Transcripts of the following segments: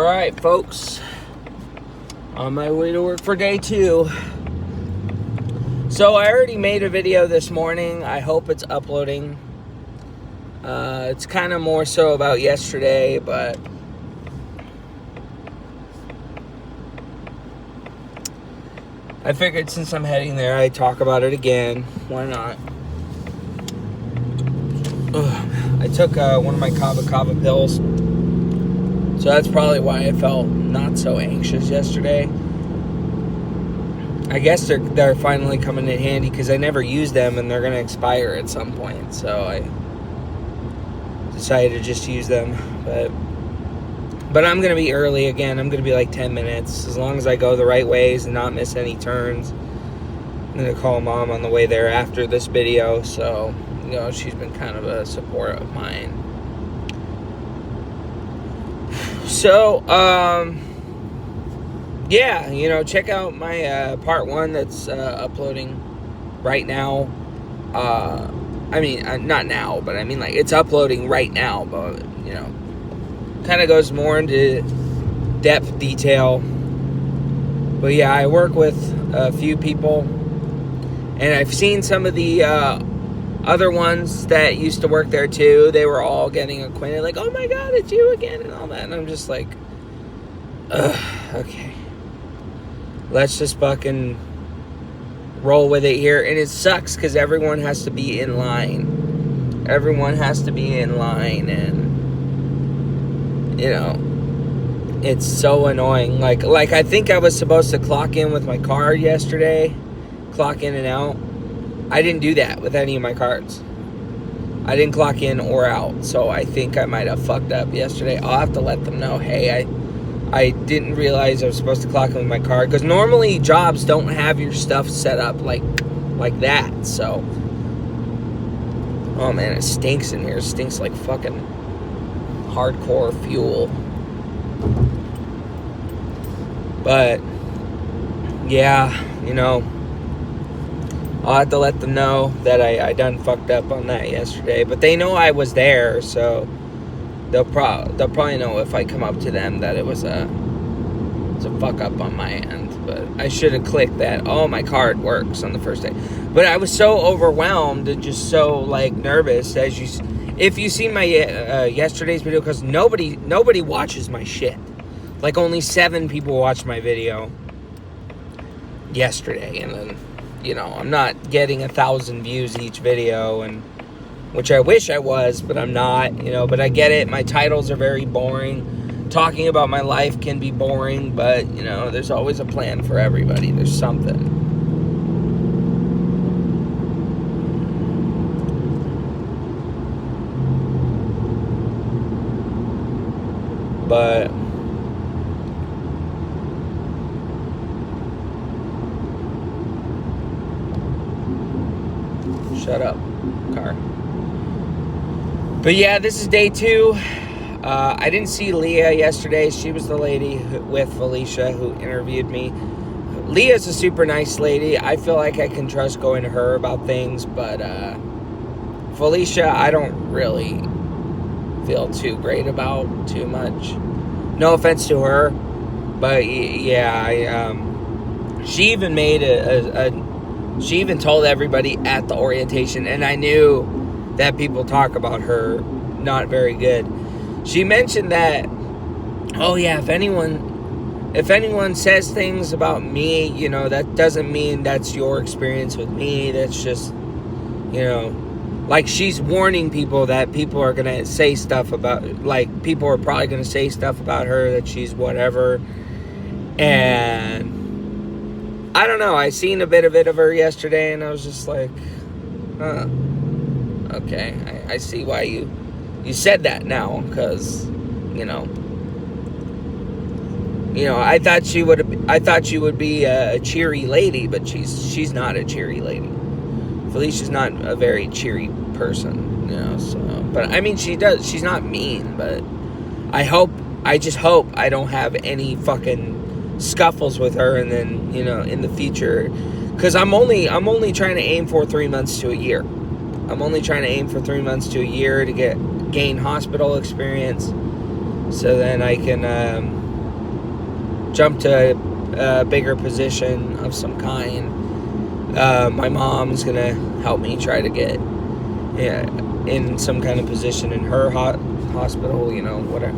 Alright, folks. On my way to work for day 2. So I already made a video this morning. I hope it's uploading. It's kind of more so about yesterday, but I figured since I'm heading there, I'd talk about it again. Why not? I took one of my Kava pills. So that's probably why I felt not so anxious yesterday. I guess they're finally coming in handy because I never use them and they're going to expire at some point. So I decided to just use them. But I'm going to be early again. I'm going to be like 10 minutes. As long as I go the right ways and not miss any turns. I'm going to call Mom on the way there after this video. So, she's been kind of a support of mine. So, yeah, check out my part 1 that's uploading right now. Not now, but it's uploading right now, but, kind of goes more into depth detail. But, yeah, I work with a few people, and I've seen some of the other ones that used to work there too. They were all getting acquainted, like, oh my god, it's you again, and all that. And I'm just like, okay, let's just fucking roll with it here. And it sucks because everyone has to be in line. And it's so annoying. Like I think I was supposed to clock in with my card yesterday, clock in and out. I didn't do that with any of my cards. I didn't clock in or out, so I think I might have fucked up yesterday. I'll have to let them know, hey, I didn't realize I was supposed to clock in with my card, because normally jobs don't have your stuff set up like that, so. Oh man, it stinks in here. It stinks like fucking hardcore fuel. But, yeah, I'll have to let them know that I done fucked up on that yesterday. But they know I was there, so they'll probably know if I come up to them that it was a fuck up on my end. But I should have clicked that, oh, my card works on the first day. But I was so overwhelmed and just so, nervous. If you see my yesterday's video, because nobody watches my shit. Only 7 people watched my video yesterday, and then I'm not getting 1,000 views each video, and which I wish I was, but I'm not, but I get it. My titles are very boring. Talking about my life can be boring, but, there's always a plan for everybody. There's something. But shut up, car. But yeah, this is day 2. I didn't see Leah yesterday. She was the lady with Felicia who interviewed me. Leah's a super nice lady. I feel like I can trust going to her about things, but Felicia, I don't really feel too great about too much. No offense to her, but yeah, she even made she even told everybody at the orientation, and I knew that people talk about her not very good. She mentioned that, oh yeah, if anyone says things about me, that doesn't mean that's your experience with me. That's just, she's warning people that people are going to say stuff about, people are probably going to say stuff about her, that she's whatever. And I don't know, I seen a bit of her yesterday, and I was just like, huh, okay, I see why you said that now, because, I thought she would be a cheery lady, but she's not a cheery lady. Felicia's not a very cheery person, so, but, she's not mean, but I just hope I don't have any fucking scuffles with her, and then in the future, because I'm only trying to aim for 3 months to a year. I'm only trying to aim for 3 months to a year to gain hospital experience, so then I can jump to a bigger position of some kind. My mom's gonna help me try to get in some kind of position in her hospital, whatever.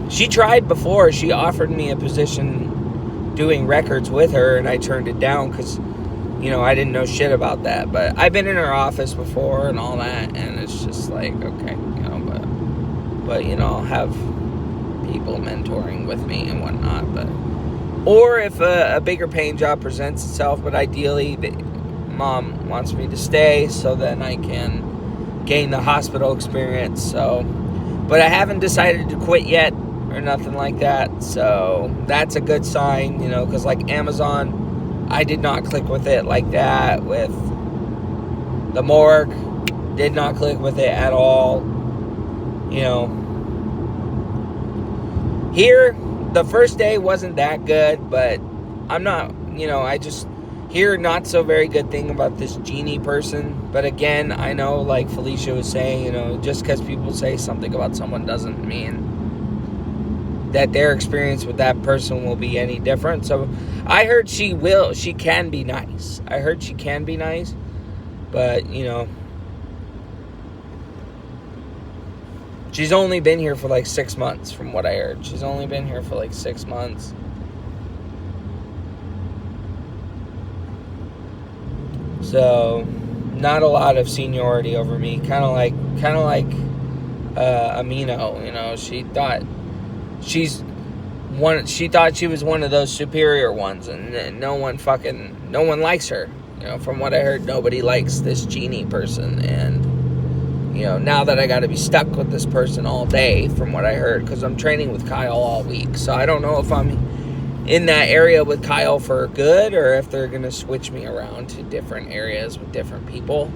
She tried before. She offered me a position doing records with her, and I turned it down because, I didn't know shit about that. But I've been in her office before and all that, and it's just like, okay, but I'll have people mentoring with me and whatnot. Or if a bigger paying job presents itself, but ideally, Mom wants me to stay so then I can gain the hospital experience. So, but I haven't decided to quit yet or nothing like that. So that's a good sign, because like Amazon, I did not click with it like that. With the morgue, did not click with it at all. Here, the first day wasn't that good, but I'm not, I just hear not so very good thing about this Jeannie person. But again, I know, like Felicia was saying, just because people say something about someone doesn't mean that their experience with that person will be any different. So I heard she can be nice. I heard she can be nice, but she's only been here for like 6 months from what I heard. She's only been here for like 6 months. So not a lot of seniority over me. Kind of like Amino, she thought she thought she was one of those superior ones, and no one likes her. From what I heard, nobody likes this Jeannie person, and now that I got to be stuck with this person all day, from what I heard, because I'm training with Kyle all week, so I don't know if I'm in that area with Kyle for good, or if they're going to switch me around to different areas with different people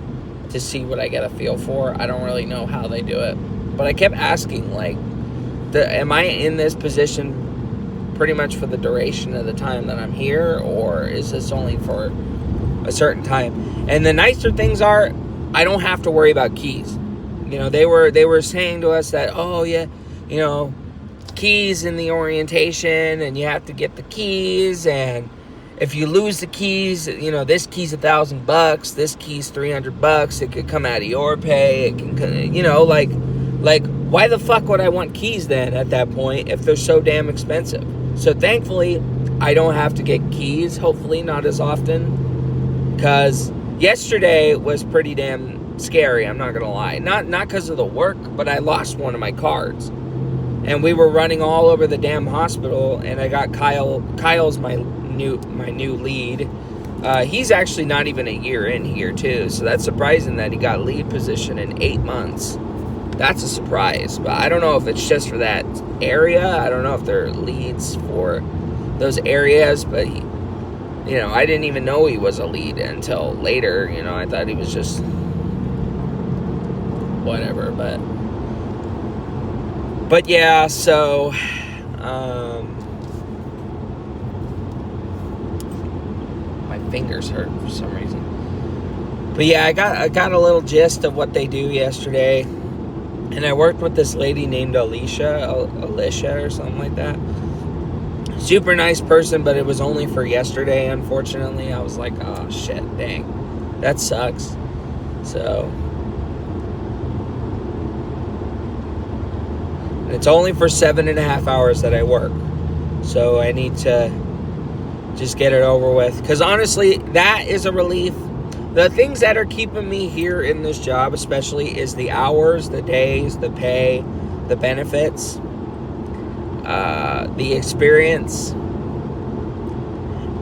to see what I get a feel for. I don't really know how they do it, but I kept asking, like, am I in this position pretty much for the duration of the time that I'm here, or is this only for a certain time? And the nicer things are, I don't have to worry about keys. They were saying to us that, oh yeah, keys in the orientation, and you have to get the keys, and if you lose the keys, this key's $1,000, this key's $300, it could come out of your pay, it can, like why the fuck would I want keys then at that point if they're so damn expensive? So thankfully, I don't have to get keys, hopefully not as often, because yesterday was pretty damn scary, I'm not gonna lie. Not because of the work, but I lost one of my cards. And we were running all over the damn hospital, and I got Kyle's my new lead. He's actually not even a year in here too, so that's surprising that he got lead position in 8 months. That's a surprise, but I don't know if it's just for that area. I don't know if there are leads for those areas, but I didn't even know he was a lead until later. I thought he was just whatever, but yeah, so my fingers hurt for some reason. But yeah, I got a little gist of what they do yesterday, and I worked with this lady named Alicia or something like that. Super nice person, but it was only for yesterday, unfortunately. I was like, oh shit, dang, that sucks. So it's only for 7.5 hours that I work, so I need to just get it over with, because honestly, that is a relief. The things that are keeping me here in this job especially is the hours, the days, the pay, the benefits, the experience,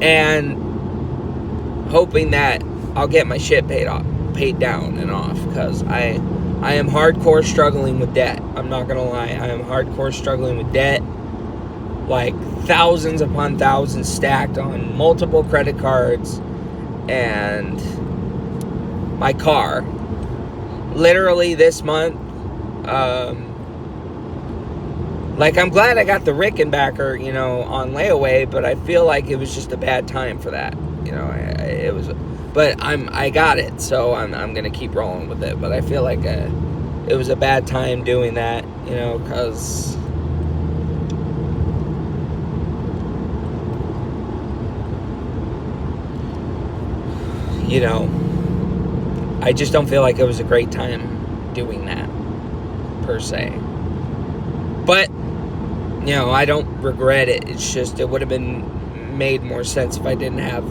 and hoping that I'll get my shit paid down and off, because I am hardcore struggling with debt. I'm not gonna lie, I am hardcore struggling with debt, like thousands upon thousands stacked on multiple credit cards and my car. Literally this month, like, I'm glad I got the Rickenbacker, on layaway, but I feel like it was just a bad time for that. It was, but I got it, so I'm gonna keep rolling with it. But I feel like it was a bad time doing that, because you know, I just don't feel like it was a great time doing that, per se. But, you know, I don't regret it. It's just, it would have been made more sense if I didn't have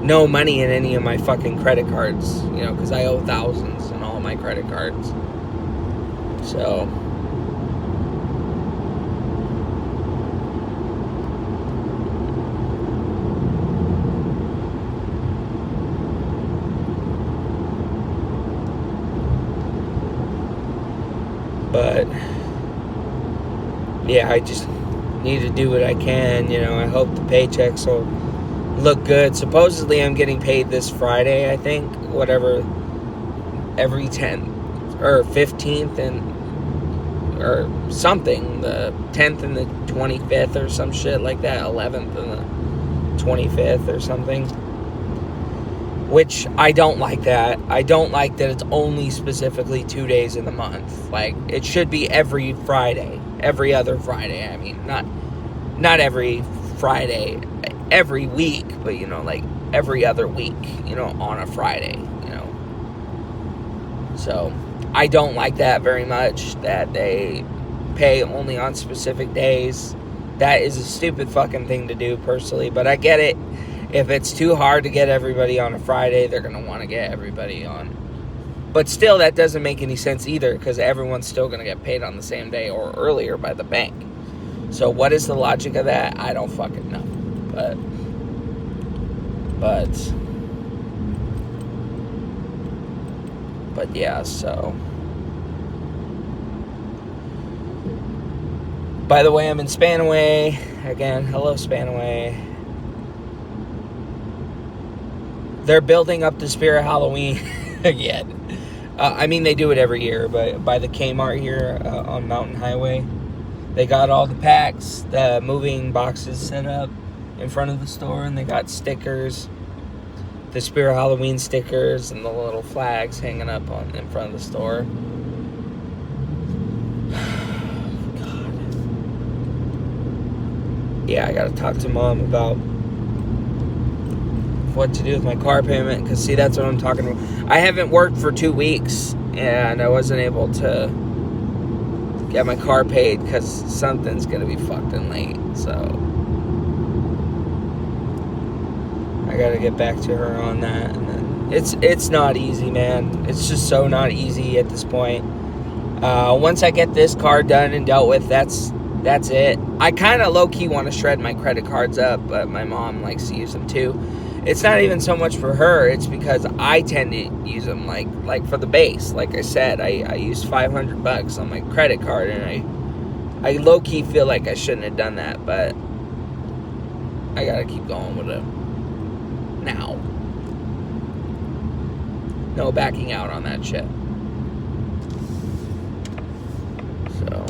no money in any of my fucking credit cards, you know, because I owe thousands in all my credit cards. So, but yeah, I just need to do what I can. You know, I hope the paychecks will look good. Supposedly I'm getting paid this Friday, I think, whatever, every 10th or 15th and or something, the 10th and the 25th or some shit like that, 11th and the 25th or something, which I don't like that. I don't like that it's only specifically 2 days in the month. Like, it should be every Friday, every other Friday. I mean, not every Friday, every week, but, you know, like every other week, you know, on a Friday, you know. So, I don't like that very much, that they pay only on specific days. That is a stupid fucking thing to do, personally, but I get it. If it's too hard to get everybody on a Friday, they're going to want to get everybody on. But still, that doesn't make any sense either, because everyone's still going to get paid on the same day or earlier by the bank. So what is the logic of that? I don't fucking know. But yeah, so. By the way, I'm in Spanaway. Again, hello, Spanaway. They're building up the Spirit Halloween again. I mean, they do it every year, but by the Kmart here on Mountain Highway, they got all the packs, the moving boxes set up in front of the store, and they got stickers, the Spirit Halloween stickers, and the little flags hanging up in front of the store. God. Yeah, I gotta talk to Mom about what to do with my car payment, because see, that's what I'm talking about. I haven't worked for 2 weeks, and I wasn't able to get my car paid because something's gonna be fucking late. So I gotta get back to her on that. And then it's not easy, man. It's just so not easy at this point. Once I get this car done and dealt with, that's it. I kind of low-key want to shred my credit cards up, but my mom likes to use them too. It's not even so much for her, it's because I tend to use them, like for the base. Like I said, I used $500 on my credit card, and I low-key feel like I shouldn't have done that, but I gotta keep going with it now. No backing out on that shit. So.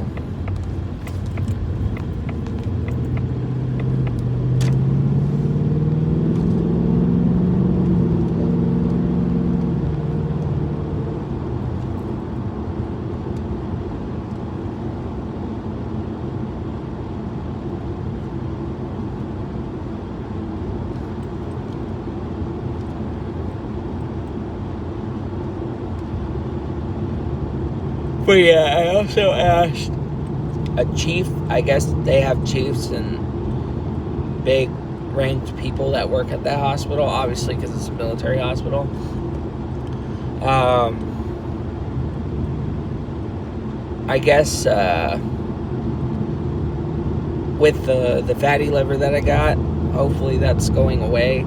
But yeah, I also asked a chief. I guess they have chiefs and big ranked people that work at that hospital, obviously, because it's a military hospital. I guess with the fatty liver that I got, hopefully that's going away.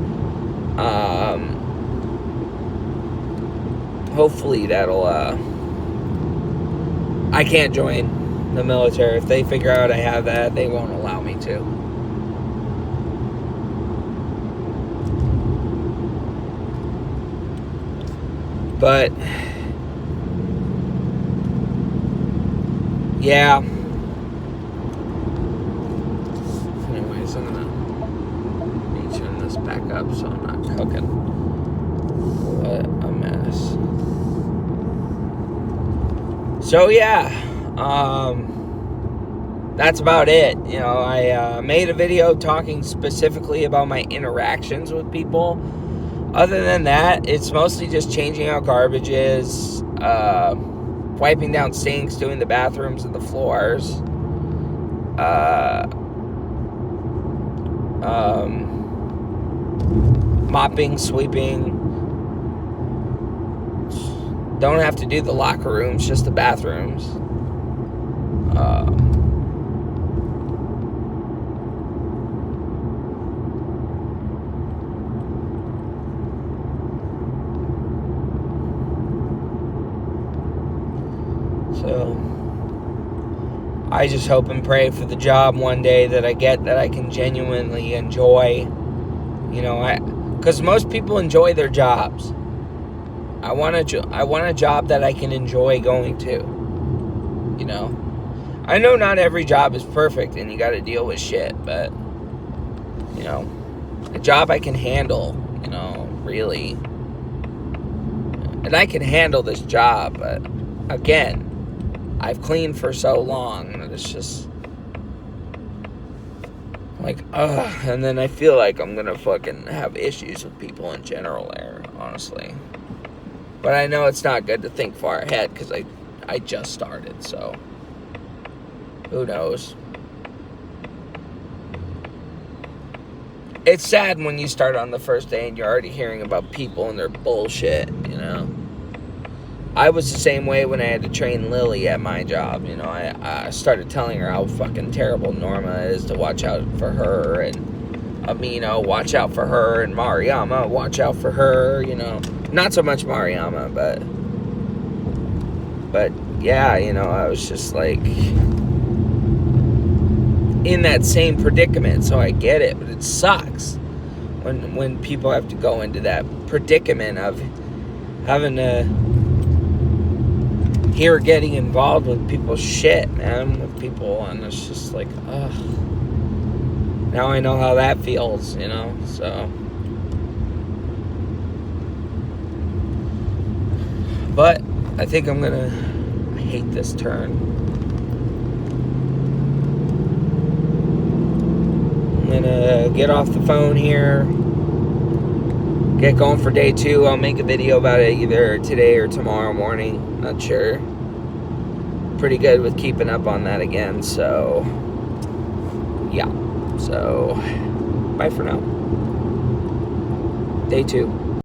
Hopefully that'll I can't join the military. If they figure out I have that, they won't allow me to. But yeah. Anyways, I'm gonna need to turn this back up so I'm not cooking. What a mess. So yeah, that's about it. You know, I made a video talking specifically about my interactions with people. Other than that, it's mostly just changing out garbages, wiping down sinks, doing the bathrooms and the floors, mopping, sweeping. Don't have to do the locker rooms, just the bathrooms. So I just hope and pray for the job one day that I get that I can genuinely enjoy. You know, because most people enjoy their jobs. I want a job that I can enjoy going to. You know, I know not every job is perfect and you got to deal with shit, but you know, a job I can handle. You know, really, and I can handle this job. But again, I've cleaned for so long that it's just like, and then I feel like I'm gonna fucking have issues with people in general there, honestly. But I know it's not good to think far ahead because I just started, so who knows? It's sad when you start on the first day and you're already hearing about people and their bullshit, you know? I was the same way when I had to train Lily at my job, you know? I started telling her how fucking terrible Norma is, to watch out for her, and Amino, watch out for her, and Mariama, watch out for her, you know? Not so much Mariama, but yeah, you know, I was just like in that same predicament, so I get it, but it sucks when people have to go into that predicament of having to hear getting involved with people's shit, man, with people, and it's just like, ugh. Now I know how that feels, you know, so. But I think I hate this turn. I'm gonna get off the phone here, get going for day 2. I'll make a video about it either today or tomorrow morning, not sure. Pretty good with keeping up on that again, so yeah. So bye for now. Day 2.